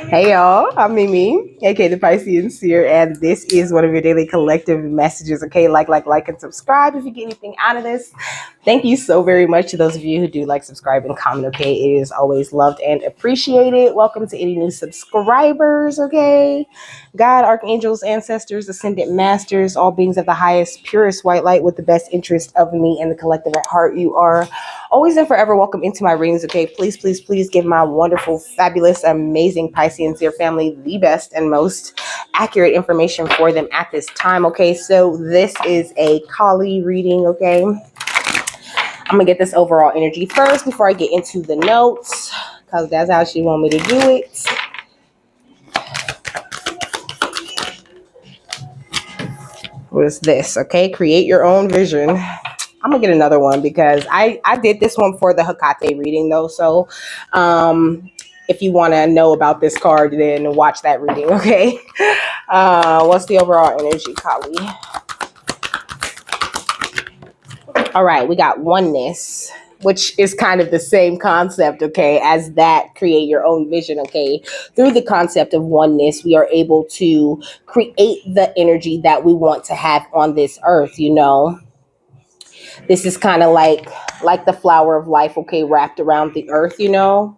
Hey y'all, I'm Mimi, aka the Piscean Seer, and this is one of your daily collective messages. Okay, like, and subscribe if you get anything out of this. Thank you so very much to those of you who do like, subscribe, and comment. Okay, it is always loved and appreciated. Welcome to any new subscribers. Okay, God, archangels, ancestors, ascended masters, all beings of the highest, purest white light with the best interest of me and the collective at heart. You are always and forever welcome into my readings. Okay, please give my wonderful, fabulous, amazing Piscean Seer family the best and most accurate information for them at this time. Okay, so this is a Kali reading. Okay, I'm gonna get this overall energy first before I get into the notes, because that's how she want me to do it. What is this? Okay, create your own vision. I'm gonna get another one because I did this one for the Hecate reading though. So if you want to know about this card, then watch that reading. Okay. What's the overall energy, Kali? All right, we got oneness, which is kind of the same concept, okay, as that create your own vision, okay. Through the concept of oneness, we are able to create the energy that we want to have on this earth, you know. This is kind of like the flower of life, okay, wrapped around the earth, you know.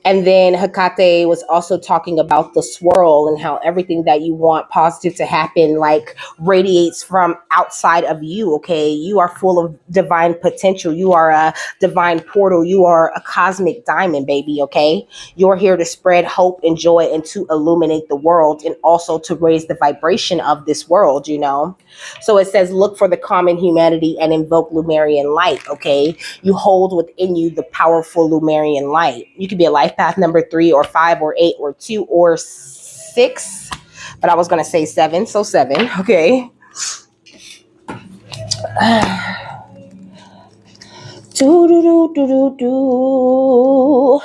And then Hecate was also talking about the swirl and how everything that you want positive to happen like radiates from outside of you. Okay. You are full of divine potential. You are a divine portal. You are a cosmic diamond, baby. Okay. You're here to spread hope and joy and to illuminate the world and also to raise the vibration of this world, you know. So it says, look for the common humanity and invoke Lumerian light. Okay. You hold within you the powerful Lumerian light. You could be a life path number 3 or 5 or 8 or 2 or 6, but I was going to say 7. So 7. Okay. Do, do, do, do, do, do.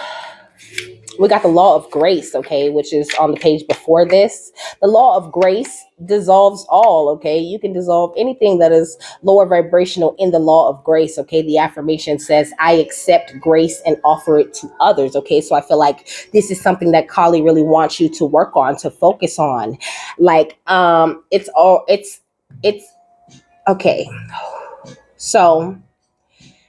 We got the law of grace, okay, which is on the page before this. The law of grace dissolves all, okay. You can dissolve anything that is lower vibrational in the law of grace, okay. The affirmation says, I accept grace and offer it to others, okay. So I feel like this is something that Kali really wants you to work on, to focus on. Like, it's okay. So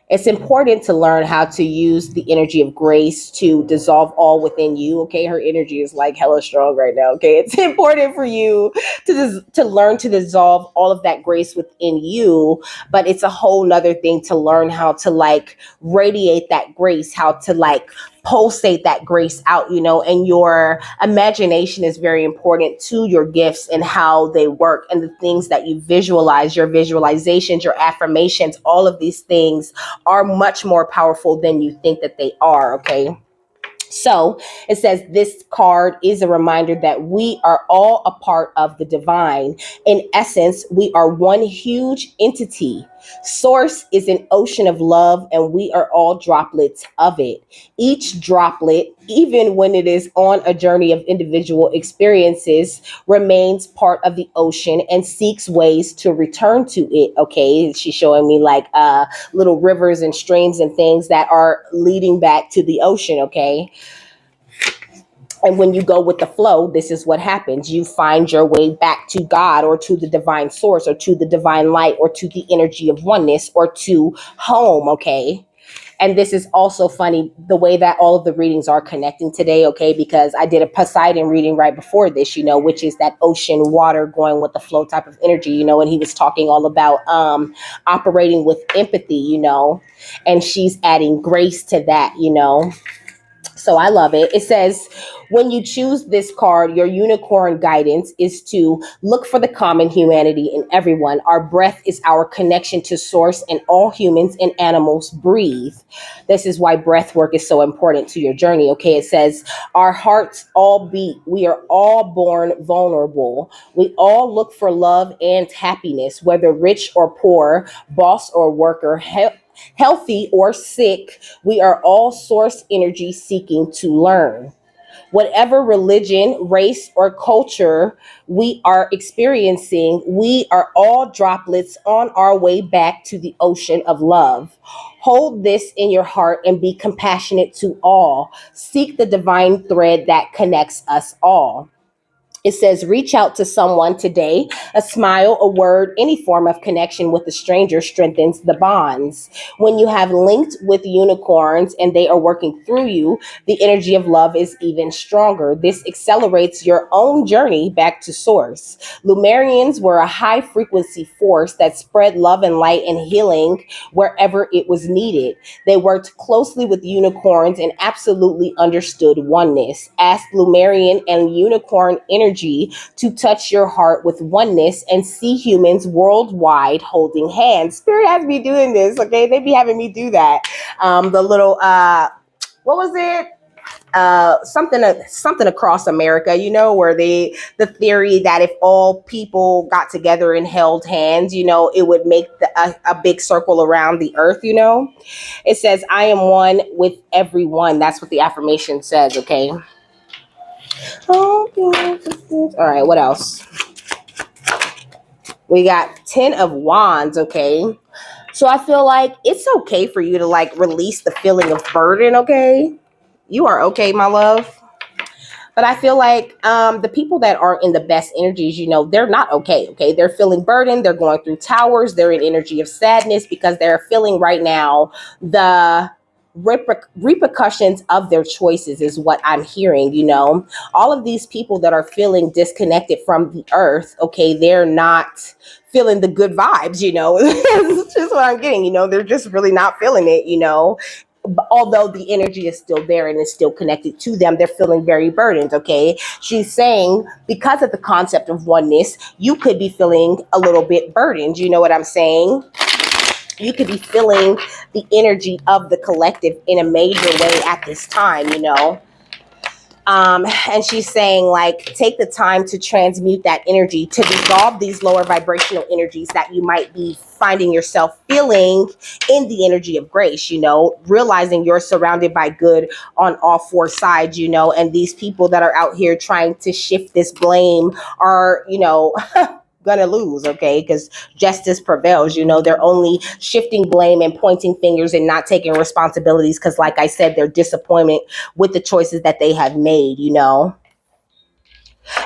it's important to learn how to use the energy of grace to dissolve all within you. Okay, her energy is like hella strong right now. Okay, it's important for you to learn to dissolve all of that grace within you. But it's a whole nother thing to learn how to like radiate that grace, how to like pulsate that grace out, you know. And your imagination is very important to your gifts and how they work and the things that you visualize, your visualizations, your affirmations, all of these things are much more powerful than you think that they are, okay? So it says this card is a reminder that we are all a part of the divine. In essence, we are one huge entity. Source is an ocean of love, and we are all droplets of it. Each droplet, even when it is on a journey of individual experiences, remains part of the ocean and seeks ways to return to it. Okay, she's showing me like little rivers and streams and things that are leading back to the ocean. Okay. And when you go with the flow, this is what happens. You find your way back to God or to the divine source or to the divine light or to the energy of oneness or to home, okay? And this is also funny, the way that all of the readings are connecting today, okay? Because I did a Poseidon reading right before this, you know, which is that ocean water going with the flow type of energy, you know, and he was talking all about operating with empathy, you know, and she's adding grace to that, you know. So I love it. It says, when you choose this card, your unicorn guidance is to look for the common humanity in everyone. Our breath is our connection to source, and all humans and animals breathe. This is why breath work is so important to your journey. Okay. It says, our hearts all beat. We are all born vulnerable. We all look for love and happiness, whether rich or poor, boss or worker, healthy or sick. We are all source energy seeking to learn. Whatever religion, race, or culture we are experiencing, we are all droplets on our way back to the ocean of love. Hold this in your heart and be compassionate to all. Seek the divine thread that connects us all. It says, reach out to someone today. A smile, a word, any form of connection with a stranger strengthens the bonds. When you have linked with unicorns and they are working through you, the energy of love is even stronger. This accelerates your own journey back to source. Lumerians were a high frequency force that spread love and light and healing wherever it was needed. They worked closely with unicorns and absolutely understood oneness. Ask Lumerian and unicorn energy to touch your heart with oneness and see humans worldwide holding hands. Spirit has me doing this, okay? They be having me do that. The little what was it? Something across America, where the theory that if all people got together and held hands, it would make a big circle around the earth. It says, I am one with everyone. That's what the affirmation says, okay? All right, what else? We got 10 of Wands, okay? So I feel like it's okay for you to release the feeling of burden, okay? You are okay, my love. But I feel like the people that are in the best energies, they're not okay? They're feeling burdened. They're going through towers. They're in energy of sadness because they're feeling right now the repercussions of their choices is what I'm hearing. All of these people that are feeling disconnected from the earth, okay, they're not feeling the good vibes, It's just what I'm getting, they're just really not feeling it, although the energy is still there and is still connected to them, they're feeling very burdened, okay? She's saying because of the concept of oneness, you could be feeling a little bit burdened. You know what I'm saying? You could be feeling the energy of the collective in a major way at this time, And she's saying, take the time to transmute that energy, to dissolve these lower vibrational energies that you might be finding yourself feeling in the energy of grace, realizing you're surrounded by good on all four sides, and these people that are out here trying to shift this blame are, gonna lose, okay? Because justice prevails. They're only shifting blame and pointing fingers and not taking responsibilities because, like I said, they're disappointed with the choices that they have made.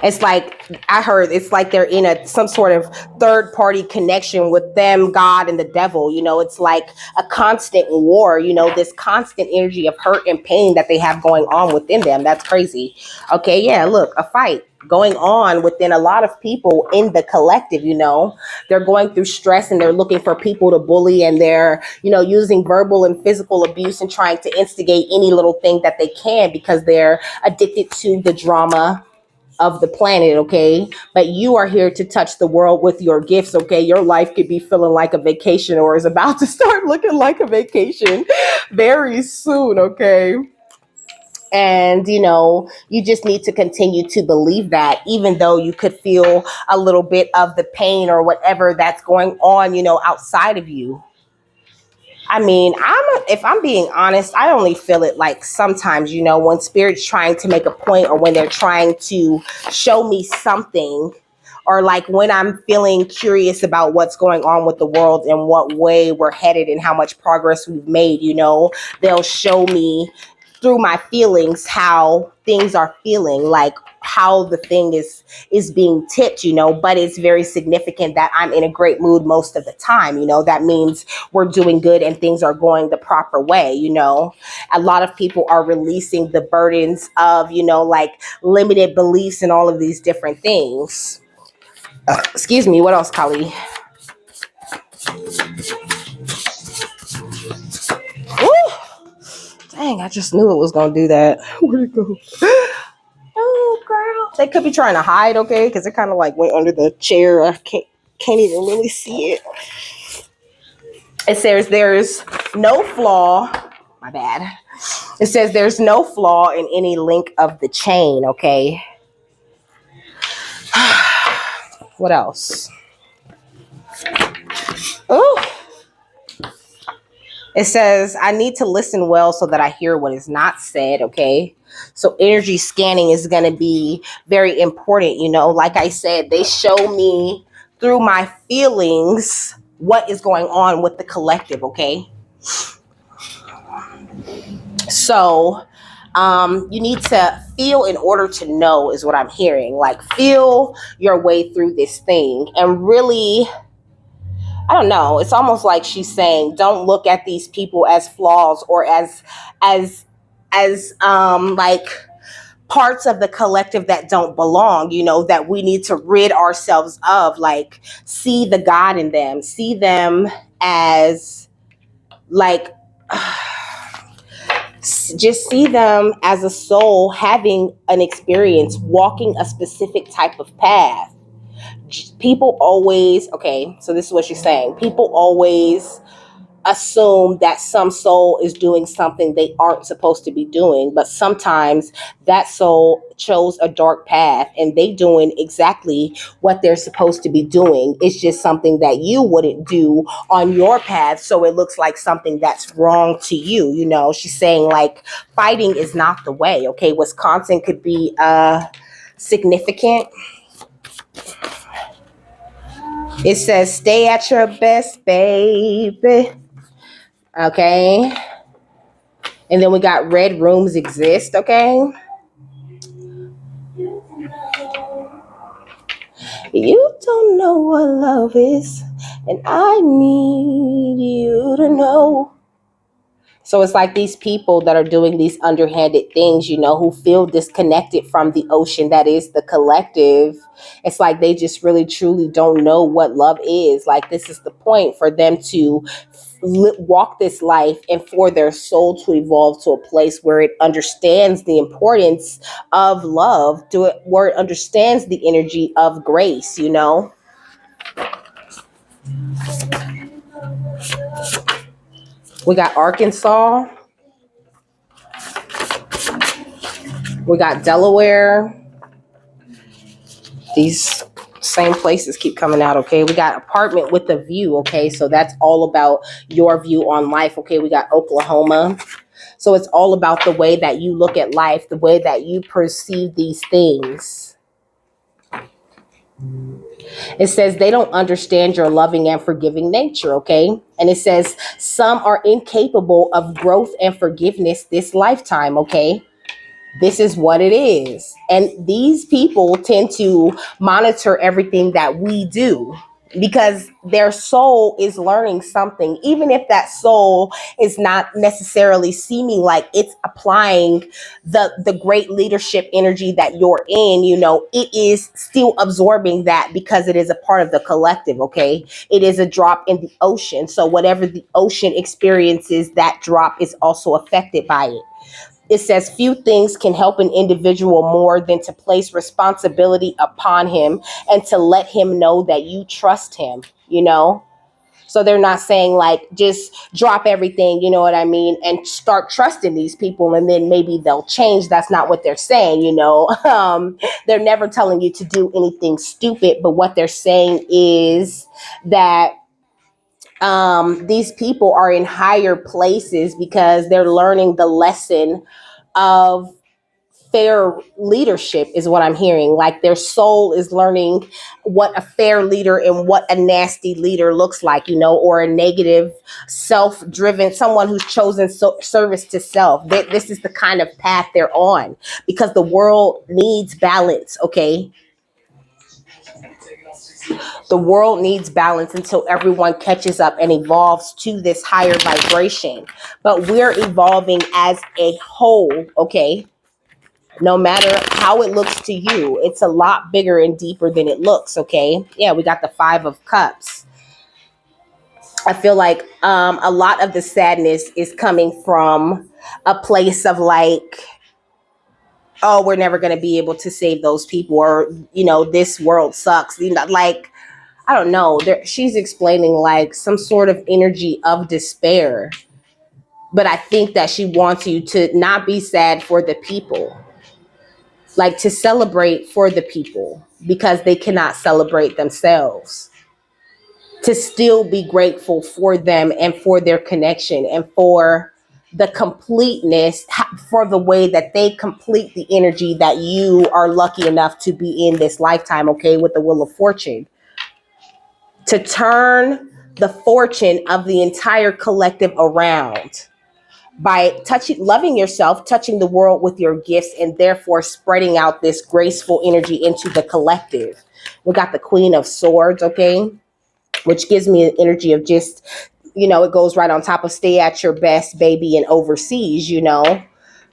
It's like I heard it's like they're in some sort of third party connection with them, God, and the devil. It's like a constant war, this constant energy of hurt and pain that they have going on within them. That's crazy. Okay, yeah, look, a fight going on within a lot of people in the collective. They're going through stress and they're looking for people to bully, and they're using verbal and physical abuse and trying to instigate any little thing that they can because they're addicted to the drama of the planet, okay? But you are here to touch the world with your gifts, okay? Your life could be feeling like a vacation or is about to start looking like a vacation very soon, okay? And, you just need to continue to believe that, even though you could feel a little bit of the pain or whatever that's going on, outside of you. I mean, if I'm being honest, I only feel it like sometimes, when spirit's trying to make a point or when they're trying to show me something, or like when I'm feeling curious about what's going on with the world and what way we're headed and how much progress we've made, they'll show me through my feelings how things are feeling, like how the thing is being tipped, but it's very significant that I'm in a great mood most of the time. That means we're doing good and things are going the proper way. A lot of people are releasing the burdens of, limited beliefs and all of these different things. Excuse me. What else, Kali? Dang, I just knew it was going to do that. Where'd it go? Oh, girl. They could be trying to hide, okay? Because it kind of went under the chair. I can't even really see it. It says there's no flaw. My bad. It says there's no flaw in any link of the chain, okay? What else? Oh. It says, I need to listen well so that I hear what is not said, okay? So energy scanning is going to be very important, Like I said, they show me through my feelings what is going on with the collective, okay? So you need to feel in order to know, is what I'm hearing. Like, feel your way through this thing and really, I don't know. It's almost like she's saying, don't look at these people as flaws or as like parts of the collective that don't belong, that we need to rid ourselves of. Like, see the God in them, see them as like, just see them as a soul having an experience, walking a specific type of path. People always, okay, so this is what she's saying. People always assume that some soul is doing something they aren't supposed to be doing, but sometimes that soul chose a dark path and they doing exactly what they're supposed to be doing. It's just something that you wouldn't do on your path, so it looks like something that's wrong to you. She's saying, like, fighting is not the way. Okay, Wisconsin could be significant. It says, stay at your best, baby. Okay. And then we got red rooms exist. Okay. You don't know what love is, and I need you to know. So it's like these people that are doing these underhanded things, who feel disconnected from the ocean that is the collective. It's like they just really truly don't know what love is. Like, this is the point for them to walk this life and for their soul to evolve to a place where it understands the importance of love, where it understands the energy of grace. We got Arkansas. We got Delaware. These same places keep coming out. Okay. We got apartment with a view. Okay. So that's all about your view on life. Okay. We got Oklahoma. So it's all about the way that you look at life, the way that you perceive these things. It says they don't understand your loving and forgiving nature. Okay. And it says some are incapable of growth and forgiveness this lifetime. Okay. This is what it is. And these people tend to monitor everything that we do because their soul is learning something, even if that soul is not necessarily seeming like it's applying the great leadership energy that you're in. It is still absorbing that because it is a part of the collective. Okay. It is a drop in the ocean. So whatever the ocean experiences, that drop is also affected by it. It says few things can help an individual more than to place responsibility upon him and to let him know that you trust him. So they're not saying, like, just drop everything, you know what I mean, and start trusting these people and then maybe they'll change. That's not what they're saying. They're never telling you to do anything stupid, but what they're saying is that these people are in higher places because they're learning the lesson of fair leadership, is what I'm hearing. Like, their soul is learning what a fair leader and what a nasty leader looks like, or a negative, self-driven, someone who's chosen service to self. This is the kind of path they're on because the world needs balance. Okay. The world needs balance until everyone catches up and evolves to this higher vibration. But we're evolving as a whole, okay? No matter how it looks to you, it's a lot bigger and deeper than it looks, okay? Yeah, we got the 5 of Cups. I feel like a lot of the sadness is coming from a place of like, oh, we're never going to be able to save those people, or, this world sucks. Like, I don't know. She's explaining like some sort of energy of despair. But I think that she wants you to not be sad for the people, like to celebrate for the people because they cannot celebrate themselves. To still be grateful for them and for their connection and for the completeness, for the way that they complete the energy that you are lucky enough to be in this lifetime, okay, with the Wheel of Fortune. To turn the fortune of the entire collective around. by loving yourself, touching the world with your gifts, and therefore spreading out this graceful energy into the collective. We got the Queen of Swords, okay, which gives me an energy of just, it goes right on top of stay at your best, baby, and overseas,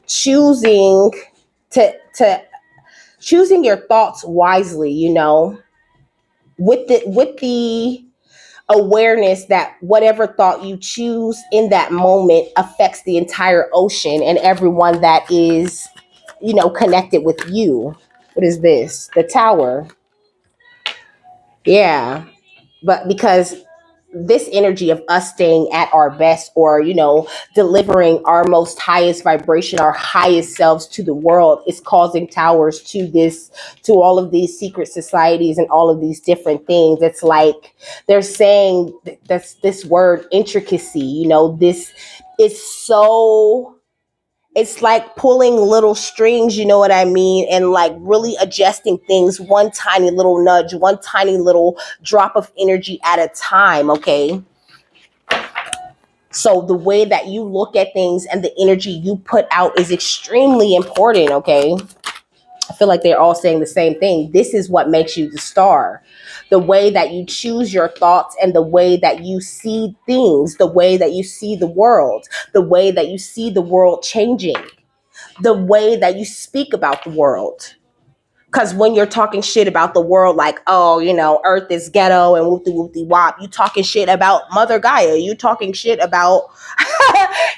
choosing to choosing your thoughts wisely, with the awareness that whatever thought you choose in that moment affects the entire ocean and everyone that is, connected with you. What is this? The Tower. Yeah. But because this energy of us staying at our best, or delivering our most highest vibration, our highest selves to the world, is causing towers to all of these secret societies and all of these different things. It's like they're saying that's this word intricacy, this is so, it's like pulling little strings, you know what I mean? And like really adjusting things one tiny little nudge, one tiny little drop of energy at a time, okay? So the way that you look at things and the energy you put out is extremely important, okay? I feel like they're all saying the same thing. This is what makes you the star. The way that you choose your thoughts and the way that you see things, the way that you see the world, the way that you see the world changing, the way that you speak about the world. Because when you're talking shit about the world, like, oh, Earth is ghetto and whoopty whoopty wop, you talking shit about Mother Gaia. You talking shit about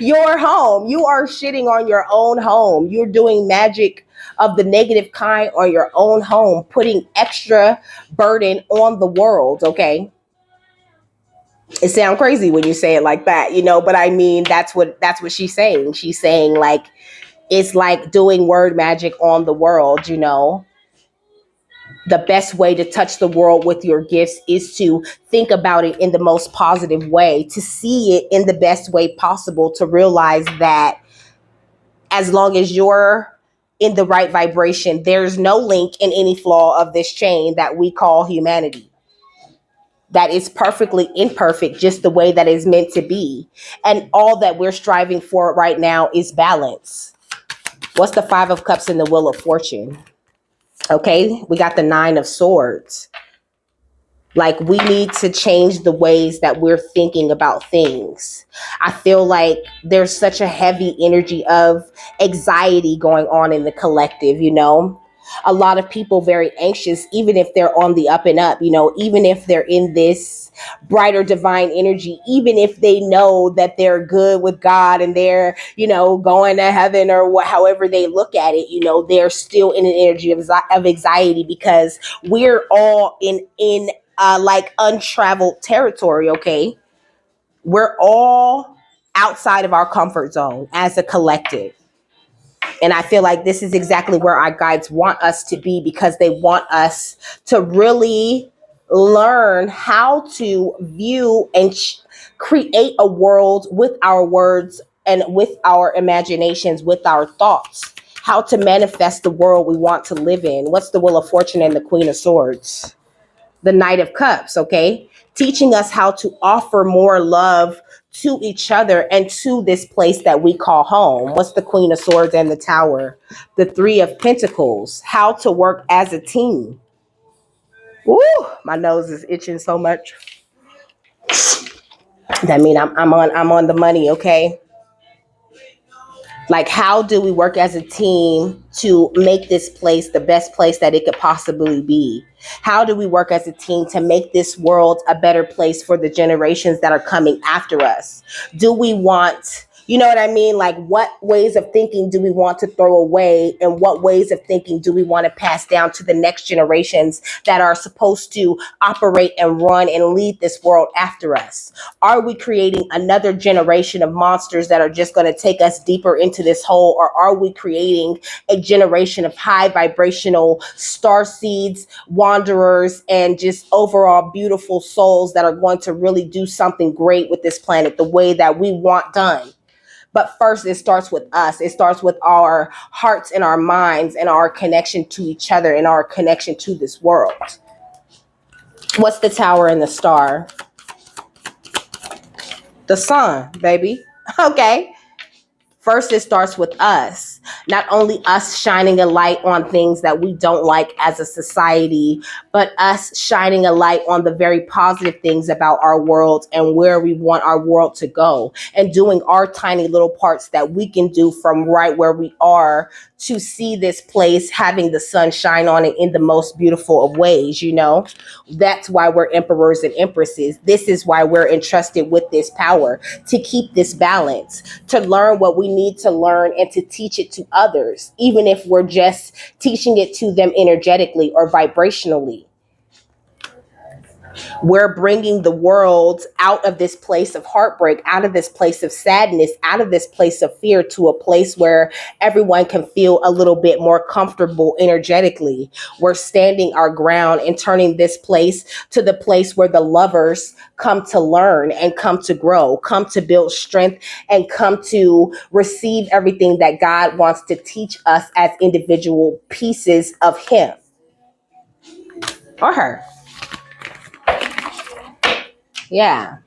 your home. You are shitting on your own home. You're doing magic of the negative kind on your own home, putting extra burden on the world, okay? It sounds crazy when you say it like that, but I mean, that's what she's saying. She's saying, like, it's like doing word magic on the world, The best way to touch the world with your gifts is to think about it in the most positive way, to see it in the best way possible, to realize that as long as you're in the right vibration, there's no link in any flaw of this chain that we call humanity. That is perfectly imperfect, just the way that is meant to be. And all that we're striving for right now is balance. What's the Five of Cups in the Wheel of Fortune? Okay, we got the Nine of Swords. Like, we need to change the ways that we're thinking about things. I feel like there's such a heavy energy of anxiety going on in the collective, A lot of people very anxious, even if they're on the up and up, even if they're in this brighter divine energy, even if they know that they're good with God and they're, going to heaven or however they look at it, they're still in an energy of anxiety because we're all in like untraveled territory, okay? We're all outside of our comfort zone as a collective. And I feel like this is exactly where our guides want us to be, because they want us to really learn how to view and create a world with our words and with our imaginations, with our thoughts, how to manifest the world we want to live in. What's the Wheel of Fortune and the Queen of Swords? The Knight of Cups, okay? Teaching us how to offer more love to each other and to this place that we call home. What's the Queen of Swords and the Tower? The Three of Pentacles, how to work as a team. Ooh, my nose is itching so much. That means I'm on the money, okay? Like, how do we work as a team to make this place the best place that it could possibly be? How do we work as a team to make this world a better place for the generations that are coming after us? Do we want, you know what I mean? Like, what ways of thinking do we want to throw away? And what ways of thinking do we want to pass down to the next generations that are supposed to operate and run and lead this world after us? Are we creating another generation of monsters that are just going to take us deeper into this hole? Or are we creating a generation of high vibrational star seeds, wanderers, and just overall beautiful souls that are going to really do something great with this planet the way that we want done? But first, it starts with us. It starts with our hearts and our minds and our connection to each other and our connection to this world. What's the Tower and the Star? The Sun, baby. Okay. First, it starts with us, not only us shining a light on things that we don't like as a society, but us shining a light on the very positive things about our world and where we want our world to go, and doing our tiny little parts that we can do from right where we are to see this place having the sun shine on it in the most beautiful of ways, you know? That's why we're emperors and empresses. This is why we're entrusted with this power, to keep this balance, to learn what we need to learn and to teach it to others, even if we're just teaching it to them energetically or vibrationally. We're bringing the world out of this place of heartbreak, out of this place of sadness, out of this place of fear, to a place where everyone can feel a little bit more comfortable energetically. We're standing our ground and turning this place to the place where the lovers come to learn and come to grow, come to build strength, and come to receive everything that God wants to teach us as individual pieces of Him or her. Yeah.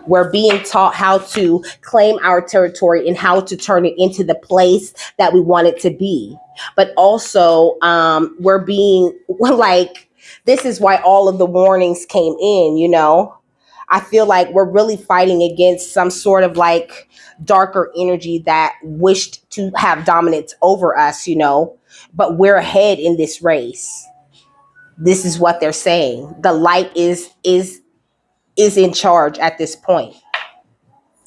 We're being taught how to claim our territory and how to turn it into the place that we want it to be. But also, we're being like, this is why all of the warnings came in, you know? I feel like we're really fighting against some sort of like darker energy that wished to have dominance over us, you know? But we're ahead in this race. This is what they're saying. The light is in charge at this point.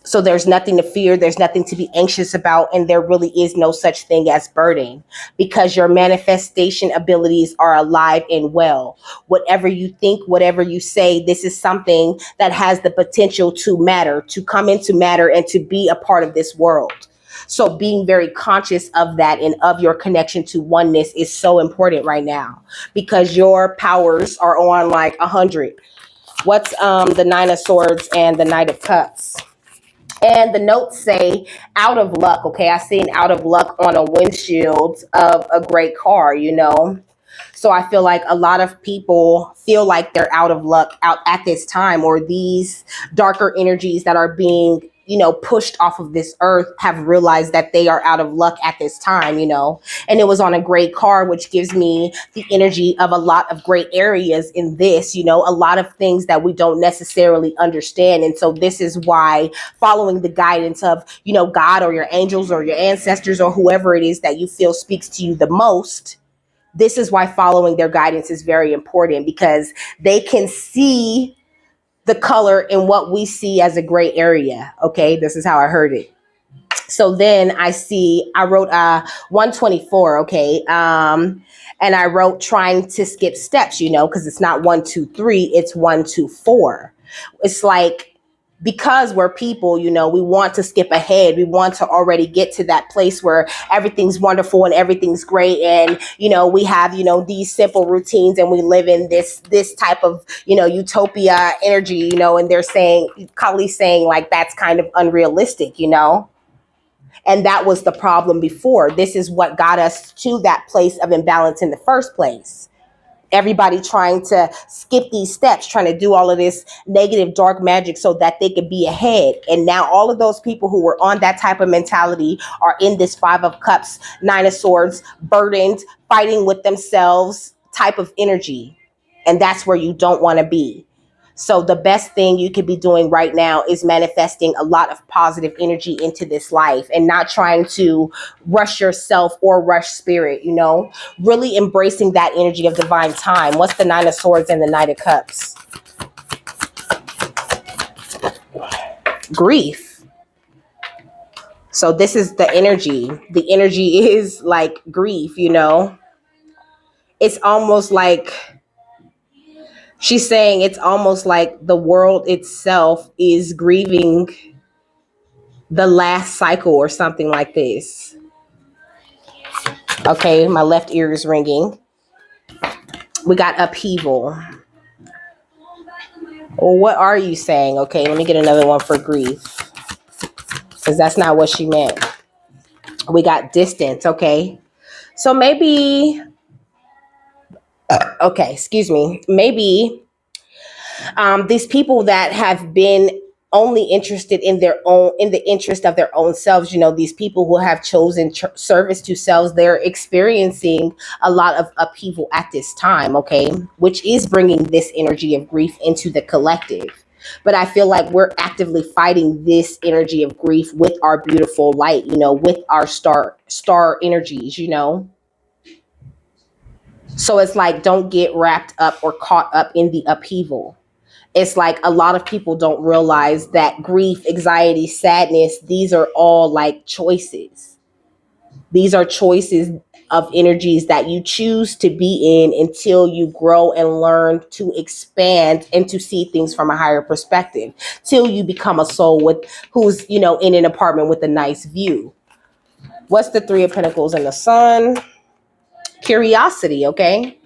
So there's nothing to fear. There's nothing to be anxious about. And there really is no such thing as burden, because your manifestation abilities are alive and well. Whatever you think, whatever you say, this is something that has the potential to matter, to come into matter, and to be a part of this world. So being very conscious of that and of your connection to oneness is so important right now, because your powers are on like 100. What's the Nine of Swords and the Knight of Cups? And the notes say out of luck. Okay, I seen out of luck on a windshield of a great car, you know. So I feel like a lot of people feel like they're out of luck out at this time, or these darker energies that are being, you know, pushed off of this earth have realized that they are out of luck at this time, you know. And it was on a great car, which gives me the energy of a lot of great areas in this, you know, a lot of things that we don't necessarily understand. And so this is why following the guidance of, you know, God or your angels or your ancestors or whoever it is that you feel speaks to you the most, this is why following their guidance is very important, because they can see the color in what we see as a gray area. Okay, this is how I heard it. So then I wrote 124. Okay, and I wrote trying to skip steps, you know, because it's not 1, 2, 3, it's 1, 2, 4. It's like, because we're people, you know, we want to skip ahead. We want to already get to that place where everything's wonderful and everything's great. And, you know, we have, you know, these simple routines, and we live in this type of, you know, utopia energy, you know, and they're saying, Kali's saying like, that's kind of unrealistic, you know. And that was the problem before. This is what got us to that place of imbalance in the first place. Everybody trying to skip these steps, trying to do all of this negative dark magic so that they could be ahead. And now all of those people who were on that type of mentality are in this 5 of Cups, 9 of Swords, burdened, fighting with themselves type of energy. And that's where you don't want to be. So the best thing you could be doing right now is manifesting a lot of positive energy into this life, and not trying to rush yourself or rush spirit, you know, really embracing that energy of divine time. What's the 9 of Swords and the Knight of Cups? Grief. So this is the energy. The energy is like grief, you know. It's almost like, she's saying it's almost like the world itself is grieving the last cycle or something like this. Okay, my left ear is ringing. We got upheaval. Well, what are you saying? Okay, let me get another one for grief, because that's not what she meant. We got distance. Okay, so maybe, okay, excuse me. Maybe these people that have been only interested in the interest of their own selves. These people who have chosen service to selves, they're experiencing a lot of upheaval at this time, okay, which is bringing this energy of grief into the collective. But I feel like we're actively fighting this energy of grief with our beautiful light, with our star energies. So it's like, don't get wrapped up or caught up in the upheaval. It's like a lot of people don't realize that grief, anxiety, sadness, these are all like choices. These are choices of energies that you choose to be in until you grow and learn to expand and to see things from a higher perspective, till you become a soul who's, in an apartment with a nice view. What's the Three of Pentacles and the Sun? Curiosity, okay?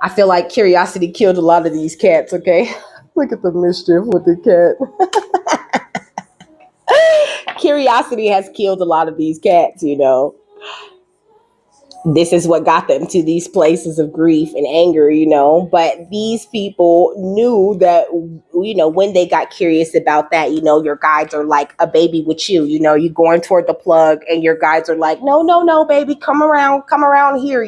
I feel like curiosity killed a lot of these cats, okay? Look at the mischief with the cat. Curiosity has killed a lot of these cats. This is what got them to these places of grief and anger, But these people knew that, when they got curious about that, your guides are like a baby with you, you're going toward the plug and your guides are like, no, no, no, baby, come around here,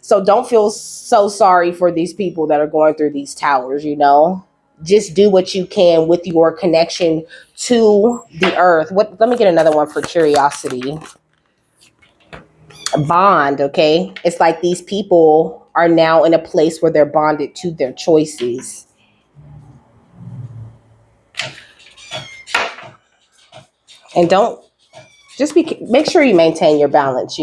So don't feel so sorry for these people that are going through these towers, Just do what you can with your connection to the earth. Let me get another one for curiosity. Bond, okay? It's like these people are now in a place where they're bonded to their choices. And make sure you maintain your balance,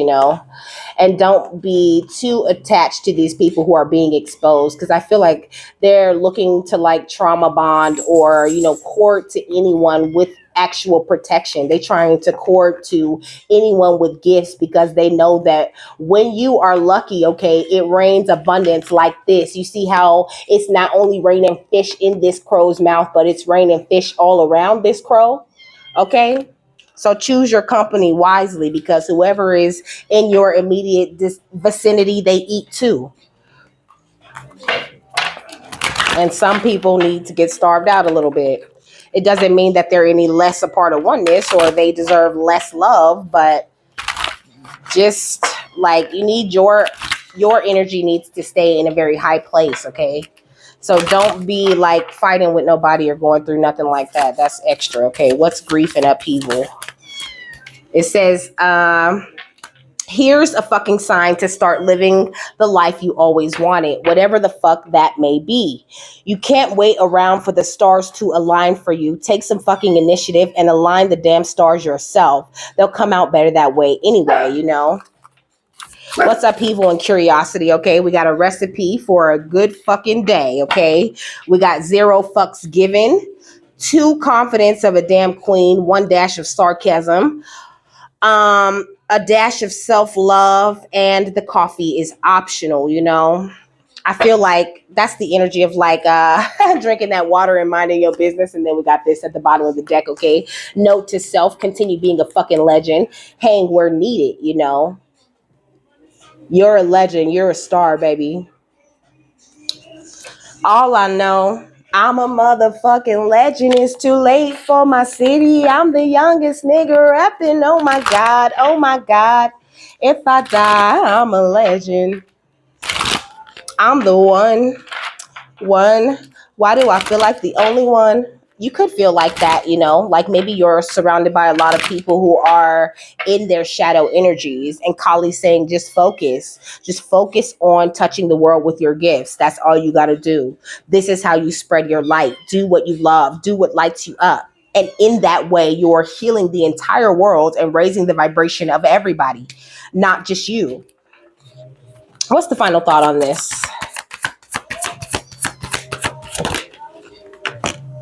and don't be too attached to these people who are being exposed, because I feel like they're looking to like trauma bond or, court to anyone with actual protection. They're trying to court to anyone with gifts because they know that when you are lucky, okay, it rains abundance like this. You see how it's not only raining fish in this crow's mouth, but it's raining fish all around this crow, okay? So choose your company wisely, because whoever is in your immediate vicinity, they eat too. And some people need to get starved out a little bit. It doesn't mean that they're any less a part of oneness or they deserve less love, but just like you need your energy needs to stay in a very high place, okay? So don't be like fighting with nobody or going through nothing like that. That's extra, okay? What's grief and upheaval? It says, here's a fucking sign to start living the life you always wanted, whatever the fuck that may be. You can't wait around for the stars to align for you. Take some fucking initiative and align the damn stars yourself. They'll come out better that way anyway, What's upheaval and curiosity, okay? We got a recipe for a good fucking day, okay? We got 0 fucks given, 2 confidence of a damn queen, 1 dash of sarcasm, a dash of self-love, and the coffee is optional, I feel like that's the energy of like drinking that water and minding your business. And then we got this at the bottom of the deck, okay? Note to self, continue being a fucking legend. Hang where needed, You're a legend. You're a star, baby. All I know, I'm a motherfucking legend. It's too late for my city. I'm the youngest nigga rapping. Oh my God. Oh my God. If I die, I'm a legend. I'm the one. Why do I feel like the only one? You could feel like that, like maybe you're surrounded by a lot of people who are in their shadow energies, and Kali's saying just focus on touching the world with your gifts. That's all you got to do. This is how you spread your light. Do what you love, do what lights you up. And in that way, you're healing the entire world and raising the vibration of everybody, not just you. What's the final thought on this?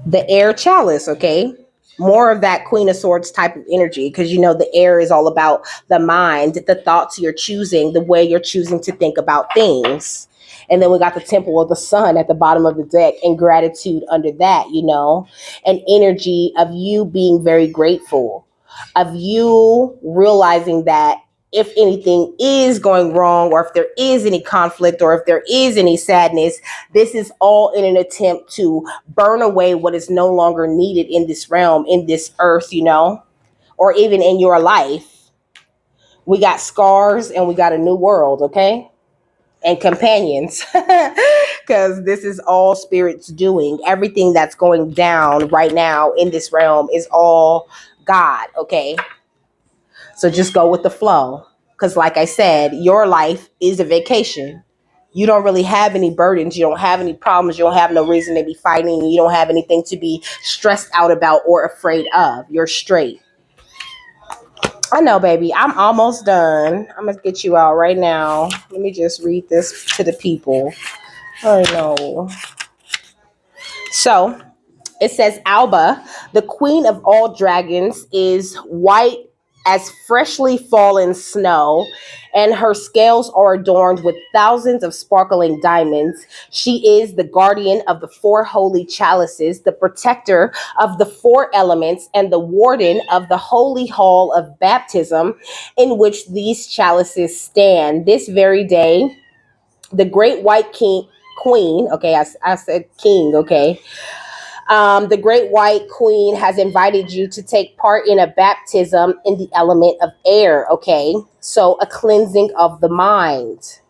The air chalice, okay? More of that Queen of Swords type of energy, because the air is all about the mind, the thoughts you're choosing, the way you're choosing to think about things. And then we got the Temple of the Sun at the bottom of the deck, and gratitude under that, an energy of you being very grateful, of you realizing that if anything is going wrong, or if there is any conflict, or if there is any sadness, this is all in an attempt to burn away what is no longer needed in this realm, in this earth, or even in your life. We got scars and we got a new world, okay? And companions, because this is all spirits doing. Everything that's going down right now in this realm is all God, okay? So just go with the flow. Because, like I said, your life is a vacation. You don't really have any burdens. You don't have any problems. You don't have no reason to be fighting. You don't have anything to be stressed out about or afraid of. You're straight. I know, baby. I'm almost done. I'm going to get you out right now. Let me just read this to the people. I know. So it says Alba, the queen of all dragons, is white as freshly fallen snow, and her scales are adorned with thousands of sparkling diamonds. She is the guardian of the four holy chalices, the protector of the four elements, and the warden of the holy hall of baptism in which these chalices stand. This very day, the great white queen, okay, I said king, okay, the great white queen has invited you to take part in a baptism in the element of air, okay? So a cleansing of the mind.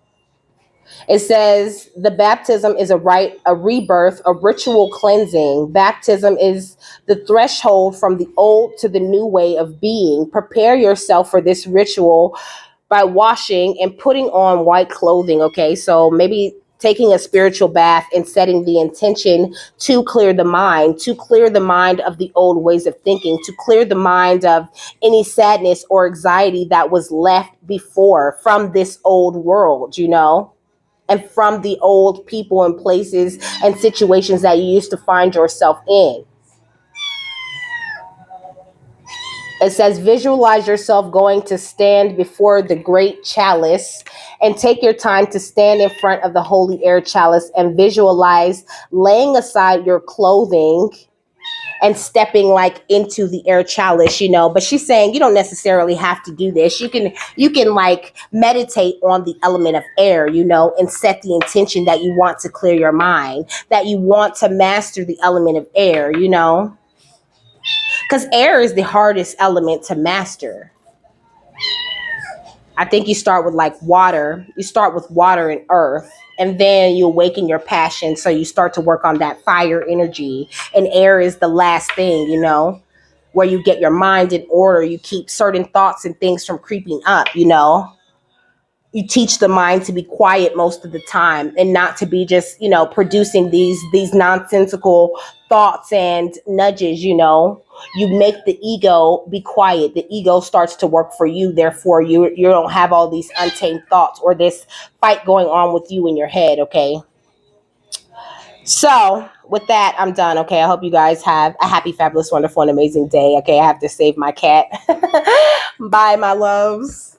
It says the baptism is a rite, a rebirth, a ritual cleansing. Baptism is the threshold from the old to the new way of being. Prepare yourself for this ritual by washing and putting on white clothing, okay? So maybe taking a spiritual bath and setting the intention to clear the mind of the old ways of thinking, to clear the mind of any sadness or anxiety that was left before from this old world, and from the old people and places and situations that you used to find yourself in. It says, visualize yourself going to stand before the great chalice, and take your time to stand in front of the holy air chalice and visualize laying aside your clothing and stepping like into the air chalice, But she's saying you don't necessarily have to do this. You can like meditate on the element of air, and set the intention that you want to clear your mind, that you want to master the element of air, because air is the hardest element to master. I think you start with like water. You start with water and earth, and then you awaken your passion. So you start to work on that fire energy. And air is the last thing, where you get your mind in order. You keep certain thoughts and things from creeping up, You teach the mind to be quiet most of the time and not to be just, producing these nonsensical thoughts and nudges, You make the ego be quiet. The ego starts to work for you. Therefore, you don't have all these untamed thoughts or this fight going on with you in your head, okay? So with that, I'm done, okay? I hope you guys have a happy, fabulous, wonderful, and amazing day, okay? I have to save my cat. Bye, my loves.